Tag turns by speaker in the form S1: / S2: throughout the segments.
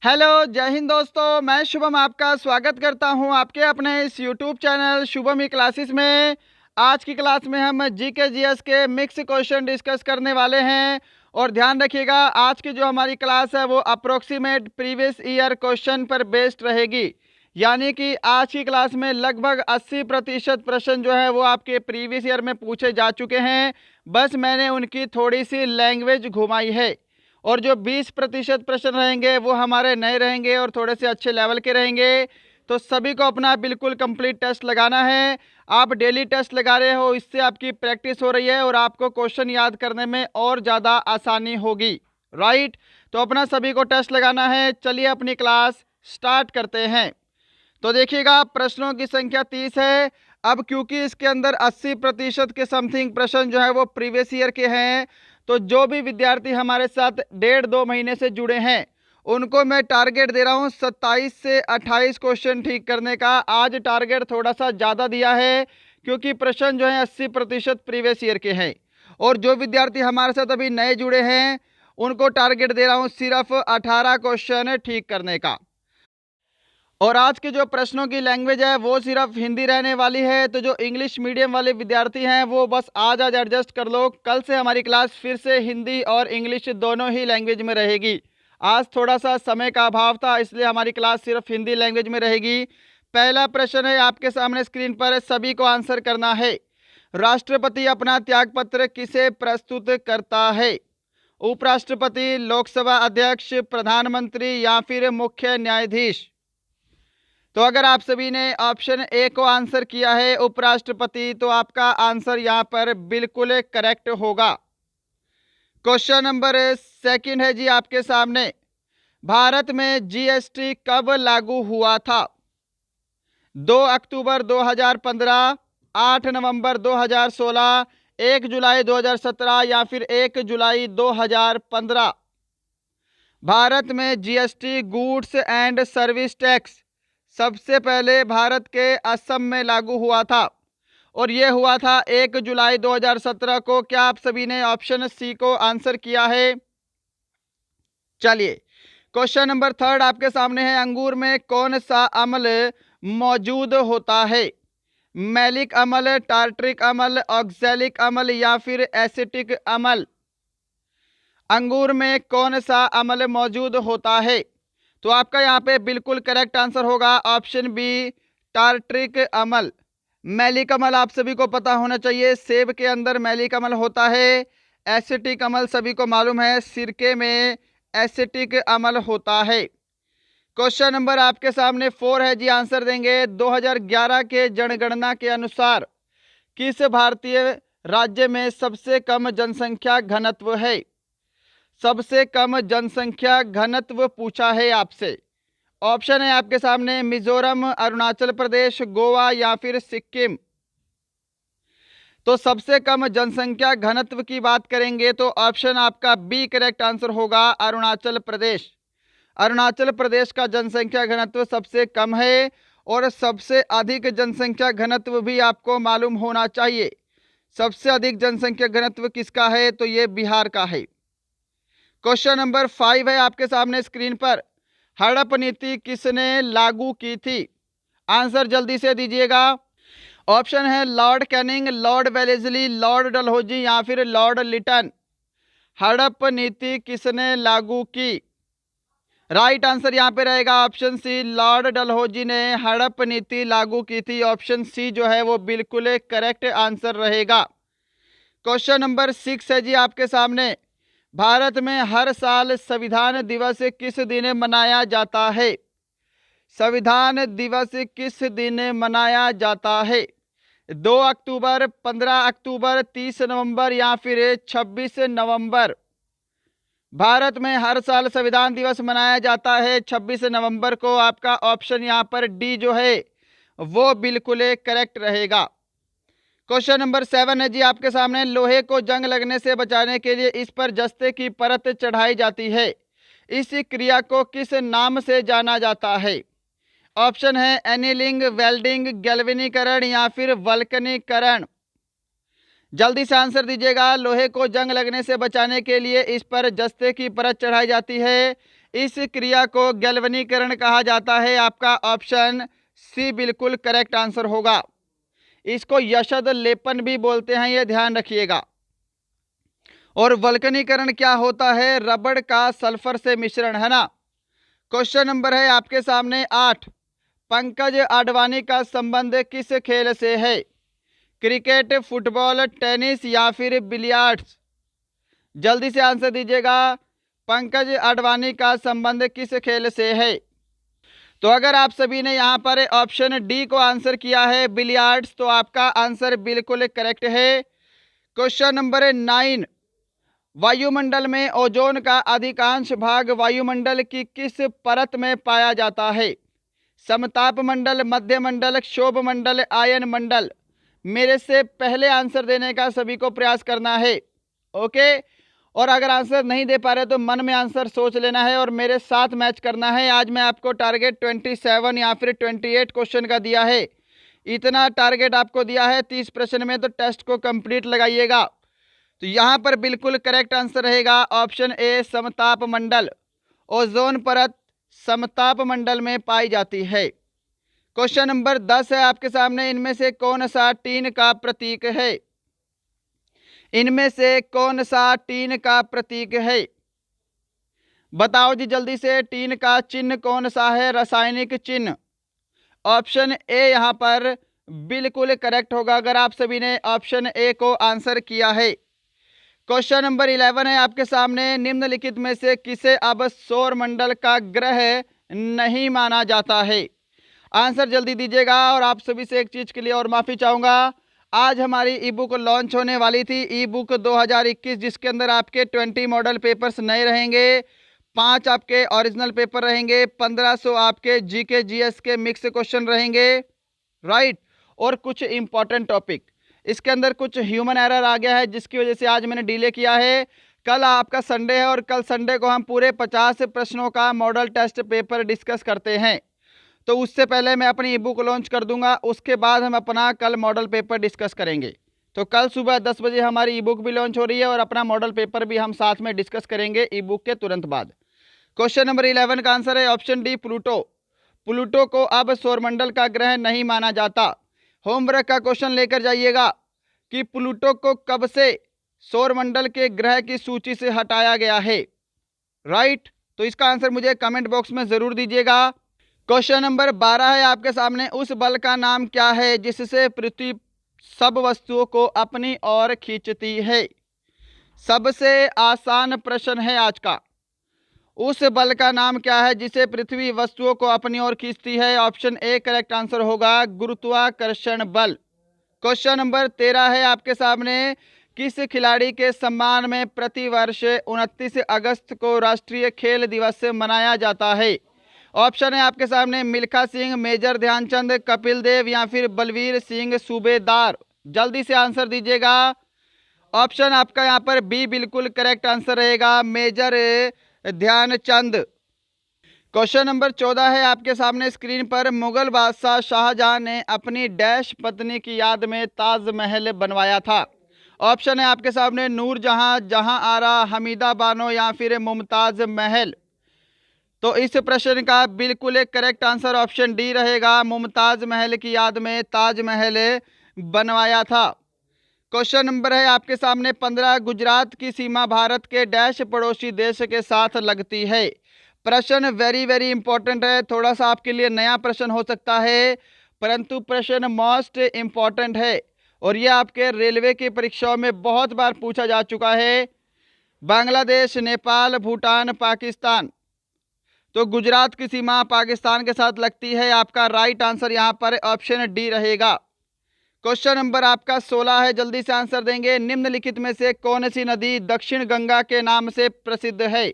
S1: Hello, जय हिंद दोस्तों। मैं शुभम आपका स्वागत करता हूं आपके अपने इस यूट्यूब चैनल शुभम ई क्लासेस में। आज की क्लास में हम जीके जीएस के मिक्स क्वेश्चन डिस्कस करने वाले हैं और ध्यान रखिएगा, आज की जो हमारी क्लास है वो अप्रोक्सीमेट प्रीवियस ईयर क्वेश्चन पर बेस्ड रहेगी। यानी कि आज की क्लास में लगभग 80% प्रश्न जो है वो आपके प्रीवियस ईयर में पूछे जा चुके हैं, बस मैंने उनकी थोड़ी सी लैंग्वेज घुमाई है। और जो 20% प्रश्न रहेंगे वो हमारे नए रहेंगे और थोड़े से अच्छे लेवल के रहेंगे। तो सभी को अपना बिल्कुल कंप्लीट टेस्ट लगाना है। आप डेली टेस्ट लगा रहे हो, इससे आपकी प्रैक्टिस हो रही है और आपको क्वेश्चन याद करने में और ज़्यादा आसानी होगी। राइट, तो अपना सभी को टेस्ट लगाना है। चलिए अपनी क्लास स्टार्ट करते हैं। तो देखिएगा, प्रश्नों की संख्या 30 है। अब क्योंकि इसके अंदर 80% के समथिंग प्रश्न जो है वो प्रीवियस ईयर के हैं, तो जो भी विद्यार्थी हमारे साथ 1.5-2 महीने से जुड़े हैं उनको मैं टारगेट दे रहा हूं 27 से 28 क्वेश्चन ठीक करने का। आज टारगेट थोड़ा सा ज़्यादा दिया है क्योंकि प्रश्न जो है 80% प्रीवियस ईयर के हैं। और जो विद्यार्थी हमारे साथ अभी नए जुड़े हैं उनको टारगेट दे रहा हूं सिर्फ 18 क्वेश्चन ठीक करने का। और आज के जो प्रश्नों की लैंग्वेज है वो सिर्फ हिंदी रहने वाली है। तो जो इंग्लिश मीडियम वाले विद्यार्थी हैं वो बस आज एडजस्ट कर लो, कल से हमारी क्लास फिर से हिंदी और इंग्लिश दोनों ही लैंग्वेज में रहेगी। आज थोड़ा सा समय का अभाव था, इसलिए हमारी क्लास सिर्फ हिंदी लैंग्वेज में रहेगी। पहला प्रश्न है आपके सामने स्क्रीन पर, सभी को आंसर करना है। राष्ट्रपति अपना त्यागपत्र किसे प्रस्तुत करता है? उपराष्ट्रपति, लोकसभा अध्यक्ष, प्रधानमंत्री या फिर मुख्य न्यायाधीश? तो अगर आप सभी ने ऑप्शन ए को आंसर किया है उपराष्ट्रपति, तो आपका आंसर यहाँ पर बिल्कुल करेक्ट होगा। क्वेश्चन नंबर सेकंड है जी आपके सामने, भारत में जीएसटी कब लागू हुआ था? 2 अक्टूबर 2015, 8 नवंबर 2016, 1 जुलाई 2017 या फिर 1 जुलाई 2015? भारत में GST goods and service tax सबसे पहले भारत के असम में लागू हुआ था और ये हुआ था 1 जुलाई 2017 को। क्या आप सभी ने ऑप्शन सी को आंसर किया है? चलिए, क्वेश्चन नंबर थर्ड आपके सामने है, अंगूर में कौन सा अम्ल मौजूद होता है? मैलिक अम्ल, टार्ट्रिक अम्ल, ऑक्सैलिक अम्ल या फिर एसिटिक अम्ल? अंगूर में कौन सा अम्ल मौजूद होता है? तो आपका यहाँ पे बिल्कुल करेक्ट आंसर होगा ऑप्शन बी, टार्ट्रिक अम्ल। मैलिक अम्ल आप सभी को पता होना चाहिए, सेब के अंदर मैलिक अम्ल होता है। एसिटिक अम्ल सभी को मालूम है, सिरके में एसिटिक अम्ल होता है। क्वेश्चन नंबर आपके सामने 4 है जी, आंसर देंगे। 2011 के जनगणना के अनुसार किस भारतीय राज्य में सबसे कम जनसंख्या घनत्व है? सबसे कम जनसंख्या घनत्व पूछा है आपसे। ऑप्शन है आपके सामने, मिजोरम, अरुणाचल प्रदेश, गोवा या फिर सिक्किम। तो सबसे कम जनसंख्या घनत्व की बात करेंगे तो ऑप्शन आपका बी करेक्ट आंसर होगा, अरुणाचल प्रदेश। अरुणाचल प्रदेश का जनसंख्या घनत्व सबसे कम है और सबसे अधिक जनसंख्या घनत्व भी आपको मालूम होना चाहिए। सबसे अधिक जनसंख्या घनत्व किसका है? तो ये बिहार का है। क्वेश्चन नंबर 5 है आपके सामने स्क्रीन पर, हड़प नीति किसने लागू की थी? आंसर जल्दी से दीजिएगा। ऑप्शन है Lord Canning, Lord Wellesley, Lord Dalhousie या फिर लॉर्ड लिटन। हड़प नीति किसने लागू की? राइट आंसर यहाँ पे रहेगा ऑप्शन सी, लॉर्ड डलहौजी ने हड़प नीति लागू की थी। ऑप्शन सी जो है वो बिल्कुल करेक्ट आंसर रहेगा। क्वेश्चन नंबर 6 है जी आपके सामने, भारत में हर साल संविधान दिवस किस दिन मनाया जाता है? संविधान दिवस किस दिन मनाया जाता है? 2 अक्टूबर, 15 अक्टूबर, 30 नवंबर या फिर 26 नवंबर? भारत में हर साल संविधान दिवस मनाया जाता है 26 नवंबर को। आपका ऑप्शन यहाँ पर डी जो है वो बिल्कुल करेक्ट रहेगा। क्वेश्चन नंबर 7 है जी आपके सामने, लोहे को जंग लगने से बचाने के लिए इस पर जस्ते की परत चढ़ाई जाती है, इस क्रिया को किस नाम से जाना जाता है? ऑप्शन है एनीलिंग, वेल्डिंग, गैल्वेनीकरण या फिर वल्कनीकरण। जल्दी से आंसर दीजिएगा। लोहे को जंग लगने से बचाने के लिए इस पर जस्ते की परत चढ़ाई जाती है, इस क्रिया को गैल्वनीकरण कहा जाता है। आपका ऑप्शन सी बिल्कुल करेक्ट आंसर होगा। इसको यशद लेपन भी बोलते हैं, ये ध्यान रखिएगा। और वल्कनीकरण क्या होता है? रबड़ का सल्फर से मिश्रण, है ना। क्वेश्चन नंबर है आपके सामने 8। पंकज आडवाणी का संबंध किस खेल से है? क्रिकेट, फुटबॉल, टेनिस या फिर बिलियर्ड्स? जल्दी से आंसर दीजिएगा। पंकज आडवाणी का संबंध किस खेल से है? तो अगर आप सभी ने यहाँ पर ऑप्शन डी को आंसर किया है, बिलियर्ड्स, तो आपका आंसर बिल्कुल करेक्ट है। Question number 9। वायुमंडल में ओजोन का अधिकांश भाग वायुमंडल की किस परत में पाया जाता है? समताप मंडल, मध्य मंडल, क्षोभ मंडल, आयन मंडल? मेरे से पहले आंसर देने का सभी को प्रयास करना है, ओके। और अगर आंसर नहीं दे पा रहे तो मन में आंसर सोच लेना है और मेरे साथ मैच करना है। आज मैं आपको टारगेट 27 या फिर 28 क्वेश्चन का दिया है। इतना टारगेट आपको दिया है 30 प्रश्न में, तो टेस्ट को कंप्लीट लगाइएगा। तो यहाँ पर बिल्कुल करेक्ट आंसर रहेगा ऑप्शन ए, समताप मंडल। ओजोन परत समताप मंडल में पाई जाती है। क्वेश्चन नंबर 10 है आपके सामने। इनमें से कौन सा टीन का प्रतीक है? इनमें से कौन सा टीन का प्रतीक है? बताओ जी जल्दी से, टीन का चिन्ह कौन सा है, रासायनिक चिन्ह? ऑप्शन ए यहाँ पर बिल्कुल करेक्ट होगा अगर आप सभी ने ऑप्शन ए को आंसर किया है। क्वेश्चन नंबर 11 है आपके सामने। निम्नलिखित में से किसे अब सौर मंडल का ग्रह नहीं माना जाता है? आंसर जल्दी दीजिएगा। और आप सभी से एक चीज के लिए और माफी चाहूंगा, आज हमारी ई बुक लॉन्च होने वाली थी, ई बुक 2021, जिसके अंदर आपके 20 मॉडल पेपर्स नए रहेंगे, 5 आपके ओरिजिनल पेपर रहेंगे, 1500 आपके जीके जीएस के मिक्स क्वेश्चन रहेंगे, राइट, और कुछ इंपॉर्टेंट टॉपिक। इसके अंदर कुछ ह्यूमन एरर आ गया है जिसकी वजह से आज मैंने डिले किया है। कल आपका संडे है और कल संडे को हम पूरे 50 प्रश्नों का मॉडल टेस्ट पेपर डिस्कस करते हैं। तो उससे पहले मैं अपनी ई बुक लॉन्च कर दूंगा, उसके बाद हम अपना कल मॉडल पेपर डिस्कस करेंगे। तो कल सुबह 10 बजे हमारी ई बुक भी लॉन्च हो रही है और अपना मॉडल पेपर भी हम साथ में डिस्कस करेंगे ई बुक के तुरंत बाद। क्वेश्चन नंबर 11 का आंसर है ऑप्शन डी, प्लूटो। प्लूटो को अब सौरमंडल का ग्रह नहीं माना जाता। होमवर्क का क्वेश्चन लेकर जाइएगा कि प्लूटो को कब से सौरमंडल के ग्रह की सूची से हटाया गया है, राइट। तो इसका आंसर मुझे कमेंट बॉक्स में जरूर दीजिएगा। क्वेश्चन नंबर 12 है आपके सामने। उस बल का नाम क्या है जिससे पृथ्वी सब वस्तुओं को अपनी ओर खींचती है? सबसे आसान प्रश्न है आज का। उस बल का नाम क्या है जिसे पृथ्वी वस्तुओं को अपनी ओर खींचती है? ऑप्शन ए करेक्ट आंसर होगा, गुरुत्वाकर्षण बल। क्वेश्चन नंबर 13 है आपके सामने। किस खिलाड़ी के सम्मान में प्रतिवर्ष 29 अगस्त को राष्ट्रीय खेल दिवस मनाया जाता है? ऑप्शन है आपके सामने, मिल्खा सिंह, मेजर ध्यानचंद, कपिल देव या फिर बलवीर सिंह सूबेदार? जल्दी से आंसर दीजिएगा। ऑप्शन आपका यहाँ पर बी बिल्कुल करेक्ट आंसर रहेगा, मेजर ध्यानचंद। क्वेश्चन नंबर 14 है आपके सामने स्क्रीन पर। मुगल बादशाह शाहजहां ने अपनी डैश पत्नी की याद में ताजमहल बनवाया था? ऑप्शन है आपके सामने, नूरजहां, जहां आरा, हमीदा बानो या फिर मुमताज महल? तो इस प्रश्न का बिल्कुल एक करेक्ट आंसर ऑप्शन डी रहेगा, मुमताज महल की याद में ताजमहल बनवाया था। क्वेश्चन नंबर है आपके सामने 15। गुजरात की सीमा भारत के डैश पड़ोसी देश के साथ लगती है? प्रश्न वेरी वेरी इंपॉर्टेंट है, थोड़ा सा आपके लिए नया प्रश्न हो सकता है, परंतु प्रश्न मोस्ट इंपॉर्टेंट है और यह आपके रेलवे की परीक्षाओं में बहुत बार पूछा जा चुका है। बांग्लादेश, नेपाल, भूटान, पाकिस्तान? तो गुजरात की सीमा पाकिस्तान के साथ लगती है। आपका राइट आंसर यहाँ पर ऑप्शन डी रहेगा। क्वेश्चन नंबर आपका 16 है, जल्दी से आंसर देंगे। निम्नलिखित में से कौन सी नदी दक्षिण गंगा के नाम से प्रसिद्ध है?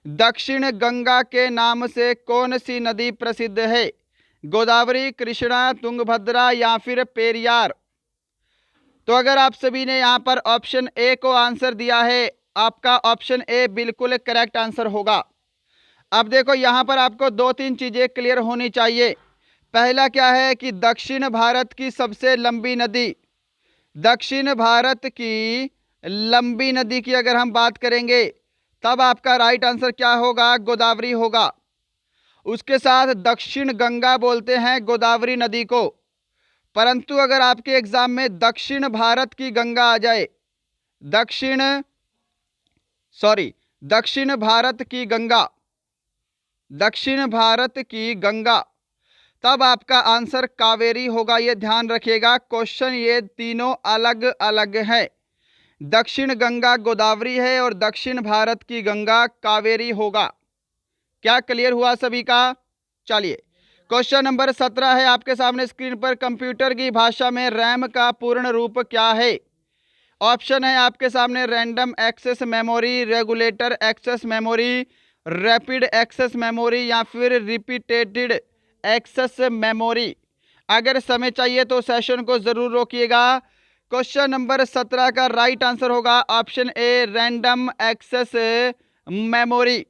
S1: दक्षिण गंगा के नाम से कौन सी नदी प्रसिद्ध है? गोदावरी, कृष्णा, तुंगभद्रा या फिर पेरियार? तो अगर आप सभी ने यहाँ पर ऑप्शन ए को आंसर दिया है, आपका ऑप्शन ए बिल्कुल करेक्ट आंसर होगा। अब देखो यहाँ पर आपको 2-3 चीजें क्लियर होनी चाहिए। पहला क्या है कि दक्षिण भारत की सबसे लंबी नदी, दक्षिण भारत की लंबी नदी की अगर हम बात करेंगे तब आपका राइट आंसर क्या होगा? गोदावरी होगा। उसके साथ दक्षिण गंगा बोलते हैं गोदावरी नदी को, परंतु अगर आपके एग्जाम में दक्षिण भारत की गंगा आ जाए, दक्षिण भारत की गंगा, दक्षिण भारत की गंगा, तब आपका आंसर कावेरी होगा। ये ध्यान रखिएगा, क्वेश्चन ये तीनों अलग अलग है। दक्षिण गंगा गोदावरी है और दक्षिण भारत की गंगा कावेरी होगा। क्या क्लियर हुआ सभी का? चलिए, क्वेश्चन नंबर 17 है आपके सामने स्क्रीन पर। कंप्यूटर की भाषा में रैम का पूर्ण रूप क्या है? ऑप्शन है आपके सामने random access memory, regulator access memory, rapid access memory या फिर रिपीटेटेड एक्सेस मेमोरी। अगर समय चाहिए तो सेशन को जरूर रोकिएगा। क्वेश्चन नंबर 17 का राइट आंसर होगा option A, random access memory.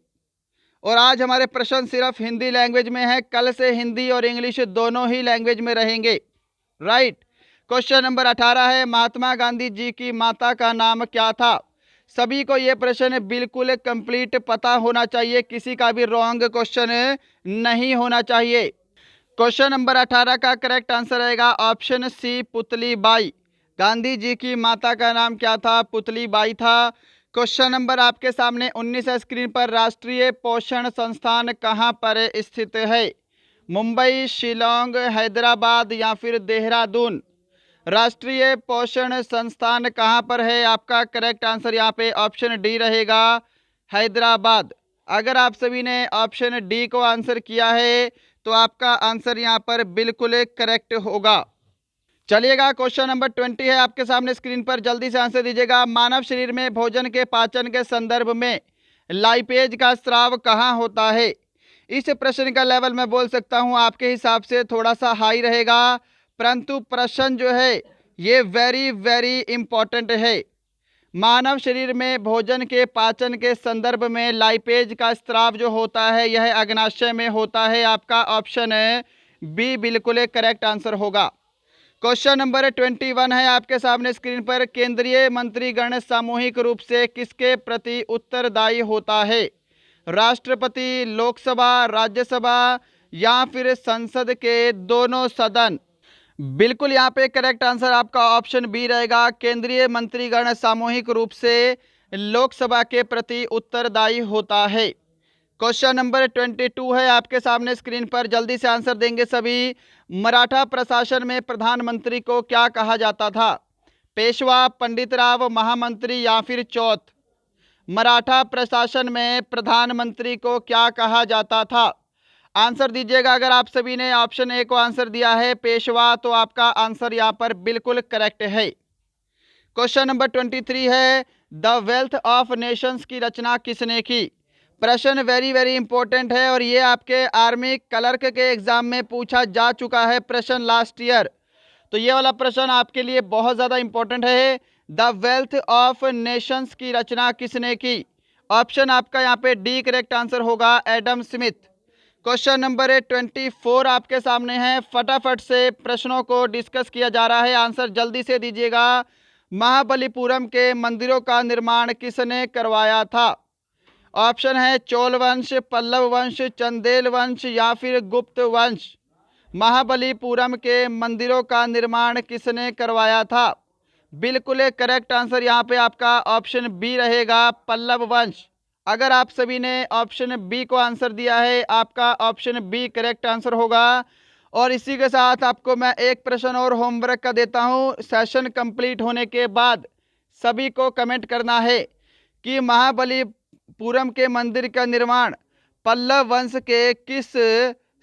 S1: और आज हमारे प्रश्न सिर्फ हिंदी लैंग्वेज में है, कल से हिंदी और इंग्लिश दोनों ही लैंग्वेज में रहेंगे। राइट। क्वेश्चन नंबर 18 है, महात्मा गांधी जी की माता का नाम क्या था? सभी को यह प्रश्न बिल्कुल कंप्लीट पता होना चाहिए, किसी का भी रॉन्ग क्वेश्चन नहीं होना चाहिए। क्वेश्चन नंबर 18 का करेक्ट आंसर रहेगा ऑप्शन सी, पुतली बाई। गांधी जी की माता का नाम क्या था? पुतली बाई था। क्वेश्चन नंबर आपके सामने 19 है स्क्रीन पर। राष्ट्रीय पोषण संस्थान कहाँ पर स्थित है? मुंबई, शिलोंग, हैदराबाद या फिर देहरादून। राष्ट्रीय पोषण संस्थान कहाँ पर है? आपका करेक्ट आंसर यहाँ पे ऑप्शन डी रहेगा, हैदराबाद। अगर आप सभी ने ऑप्शन डी को आंसर किया है तो आपका आंसर यहाँ पर बिल्कुल करेक्ट होगा। चलिएगा, क्वेश्चन नंबर 20 है आपके सामने स्क्रीन पर, जल्दी से आंसर दीजिएगा। मानव शरीर में भोजन के पाचन के संदर्भ में लाइपेज का स्राव कहाँ होता है? इस प्रश्न का लेवल मैं बोल सकता हूँ आपके हिसाब से थोड़ा सा हाई रहेगा, परंतु प्रश्न जो है ये वेरी वेरी इंपॉर्टेंट है। मानव शरीर में भोजन के पाचन के संदर्भ में लाइपेज का स्राव जो होता है यह अग्नाशय में होता है। आपका ऑप्शन बी बिल्कुल करेक्ट आंसर होगा। क्वेश्चन नंबर 21 है आपके सामने स्क्रीन पर। केंद्रीय मंत्रीगण सामूहिक रूप से किसके प्रति उत्तरदायी होता है? राष्ट्रपति, लोकसभा, राज्यसभा या फिर संसद के दोनों सदन। बिल्कुल यहाँ पे करेक्ट आंसर आपका ऑप्शन बी रहेगा। केंद्रीय मंत्रीगण सामूहिक रूप से लोकसभा के प्रति उत्तरदायी होता है। क्वेश्चन नंबर 22 है आपके सामने स्क्रीन पर, जल्दी से आंसर देंगे सभी। मराठा प्रशासन में प्रधानमंत्री को क्या कहा जाता था? पेशवा, पंडित राव, महामंत्री या फिर चौथ। मराठा प्रशासन में प्रधानमंत्री को क्या कहा जाता था? आंसर दीजिएगा। अगर आप सभी ने ऑप्शन ए को आंसर दिया है पेशवा, तो आपका आंसर यहाँ पर बिल्कुल करेक्ट है। क्वेश्चन नंबर 23 है, द वेल्थ ऑफ नेशंस की रचना किसने की? प्रश्न वेरी वेरी इंपॉर्टेंट है और ये आपके आर्मी क्लर्क के एग्जाम में पूछा जा चुका है प्रश्न लास्ट ईयर, तो ये वाला प्रश्न आपके लिए बहुत ज़्यादा इंपॉर्टेंट है। द वेल्थ ऑफ नेशंस की रचना किसने की? ऑप्शन आपका यहाँ पे डी करेक्ट आंसर होगा, एडम स्मिथ। क्वेश्चन नंबर 24 आपके सामने है, फटाफट से प्रश्नों को डिस्कस किया जा रहा है, आंसर जल्दी से दीजिएगा। महाबलीपुरम के मंदिरों का निर्माण किसने करवाया था? ऑप्शन है चोल वंश, पल्लव वंश, चंदेल वंश या फिर गुप्त वंश। महाबलीपुरम के मंदिरों का निर्माण किसने करवाया था? बिल्कुल करेक्ट आंसर यहाँ पे आपका ऑप्शन बी रहेगा, पल्लव वंश। अगर आप सभी ने ऑप्शन बी को आंसर दिया है, आपका ऑप्शन बी करेक्ट आंसर होगा। और इसी के साथ आपको मैं एक प्रश्न और होमवर्क का देता हूँ। सेशन कंप्लीट होने के बाद सभी को कमेंट करना है कि महाबलीपुरम के मंदिर का निर्माण पल्लव वंश के किस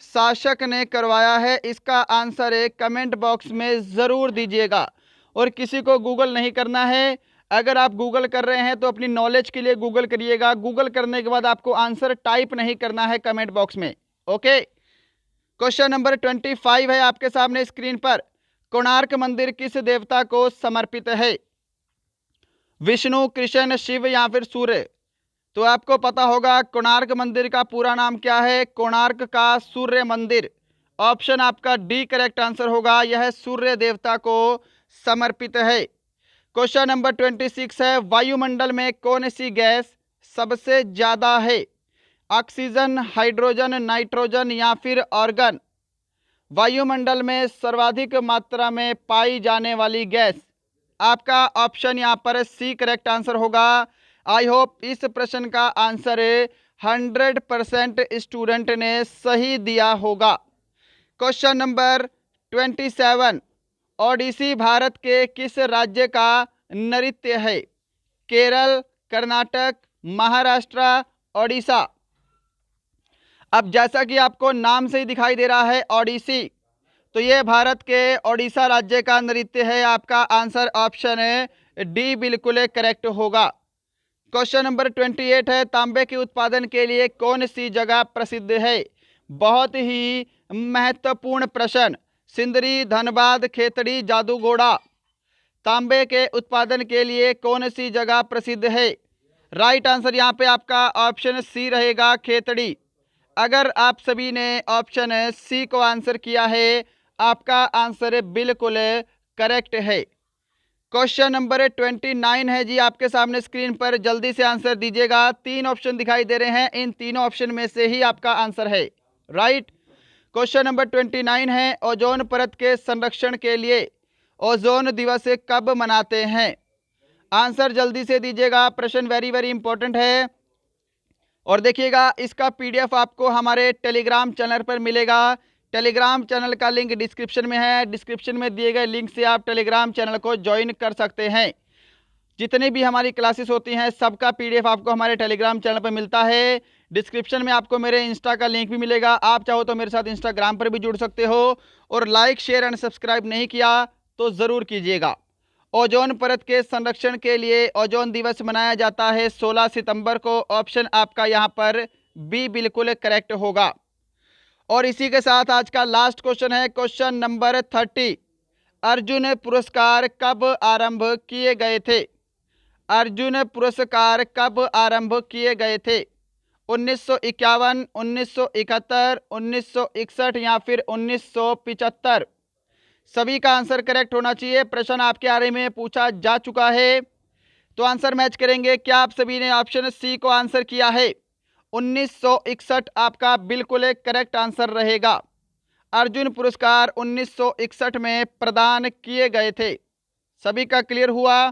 S1: शासक ने करवाया है। इसका आंसर कमेंट बॉक्स में ज़रूर दीजिएगा और किसी को गूगल नहीं करना है। अगर आप गूगल कर रहे हैं तो अपनी नॉलेज के लिए गूगल करिएगा, गूगल करने के बाद आपको आंसर टाइप नहीं करना है कमेंट बॉक्स में। ओके, क्वेश्चन नंबर 25 है आपके सामने स्क्रीन पर। कोणार्क मंदिर किस देवता को समर्पित है? विष्णु, कृष्ण, शिव या फिर सूर्य। तो आपको पता होगा कोणार्क मंदिर का पूरा नाम क्या है, कोणार्क का सूर्य मंदिर। ऑप्शन आपका डी करेक्ट आंसर होगा, यह सूर्य देवता को समर्पित है। क्वेश्चन नंबर 26 है, वायुमंडल में कौन सी गैस सबसे ज़्यादा है? ऑक्सीजन, हाइड्रोजन, नाइट्रोजन या फिर ऑर्गन? वायुमंडल में सर्वाधिक मात्रा में पाई जाने वाली गैस? आपका ऑप्शन यहाँ पर सी करेक्ट आंसर होगा। आई होप इस प्रश्न का आंसर 100% स्टूडेंट ने सही दिया होगा। क्वेश्चन नंबर 27, ओडिसी भारत के किस राज्य का नृत्य है? केरल, कर्नाटक, महाराष्ट्र, ओडिशा? अब जैसा कि आपको नाम से ही दिखाई दे रहा है ओडिसी, तो ये भारत के ओडिशा राज्य का नृत्य है। आपका आंसर ऑप्शन डी बिल्कुल करेक्ट होगा। क्वेश्चन नंबर 28 है, तांबे के उत्पादन के लिए कौन सी जगह प्रसिद्ध है? बहुत ही महत्वपूर्ण प्रश्न। सिंदरी, धनबाद, खेतड़ी, जादूगोड़ा? तांबे के उत्पादन के लिए कौन सी जगह प्रसिद्ध है? राइट आंसर यहाँ पे आपका ऑप्शन सी रहेगा, खेतड़ी। अगर आप सभी ने ऑप्शन सी को आंसर किया है, आपका आंसर बिल्कुल करेक्ट है। क्वेश्चन नंबर 29 है जी आपके सामने स्क्रीन पर, जल्दी से आंसर दीजिएगा। 3 ऑप्शन दिखाई दे रहे हैं, इन तीनों ऑप्शन में से ही आपका आंसर है राइट। क्वेश्चन नंबर 29 है, ओजोन परत के संरक्षण के लिए ओजोन दिवस कब मनाते हैं? आंसर जल्दी से दीजिएगा, प्रश्न वेरी वेरी इंपॉर्टेंट है। और देखिएगा, इसका पीडीएफ आपको हमारे टेलीग्राम चैनल पर मिलेगा। टेलीग्राम चैनल का लिंक डिस्क्रिप्शन में है। डिस्क्रिप्शन में दिए गए लिंक से आप टेलीग्राम चैनल को ज्वाइन कर सकते हैं। जितनी भी हमारी क्लासेस होती हैं सबका पीडीएफ आपको हमारे टेलीग्राम चैनल पर मिलता है। डिस्क्रिप्शन में आपको मेरे इंस्टा का लिंक भी मिलेगा। आप चाहो तो मेरे साथ इंस्टाग्राम पर भी जुड़ सकते हो। और लाइक, शेयर एंड सब्सक्राइब नहीं किया तो ज़रूर कीजिएगा। ओजोन परत के संरक्षण के लिए ओजोन दिवस मनाया जाता है 16 सितंबर को। ऑप्शन आपका यहाँ पर बी बिल्कुल करेक्ट होगा। और इसी के साथ आज का लास्ट क्वेश्चन है, क्वेश्चन नंबर 30। अर्जुन पुरस्कार कब आरंभ किए गए थे? अर्जुन पुरस्कार कब आरंभ किए गए थे? 1951, 1971, 1961 या फिर 1975? सभी का आंसर करेक्ट होना चाहिए। प्रश्न आपके बारे में पूछा जा चुका है, तो आंसर मैच करेंगे। क्या आप सभी ने ऑप्शन सी को आंसर किया है? 1961 आपका बिल्कुल करेक्ट आंसर रहेगा। अर्जुन पुरस्कार 1961 में प्रदान किए गए थे। सभी का क्लियर हुआ?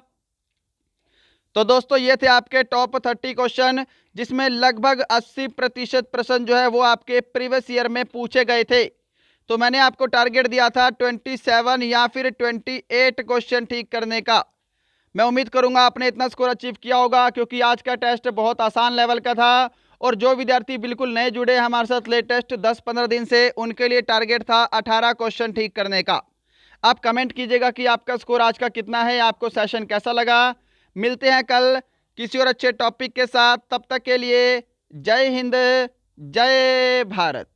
S1: तो दोस्तों ये थे आपके टॉप 30 क्वेश्चन, जिसमें लगभग 80% प्रश्न जो है वो आपके प्रीवियस ईयर में पूछे गए थे। तो मैंने आपको टारगेट दिया था 27 या फिर 28 क्वेश्चन ठीक करने का। मैं उम्मीद करूंगा आपने इतना स्कोर अचीव किया होगा, क्योंकि आज का टेस्ट बहुत आसान लेवल का था। और जो विद्यार्थी बिल्कुल नए जुड़े हमारे साथ लेटेस्ट 10-15 दिन से, उनके लिए टारगेट था 18 क्वेश्चन ठीक करने का। आप कमेंट कीजिएगा कि आपका स्कोर आज का कितना है, आपको सेशन कैसा लगा। मिलते हैं कल किसी और अच्छे टॉपिक के साथ। तब तक के लिए जय हिंद, जय भारत।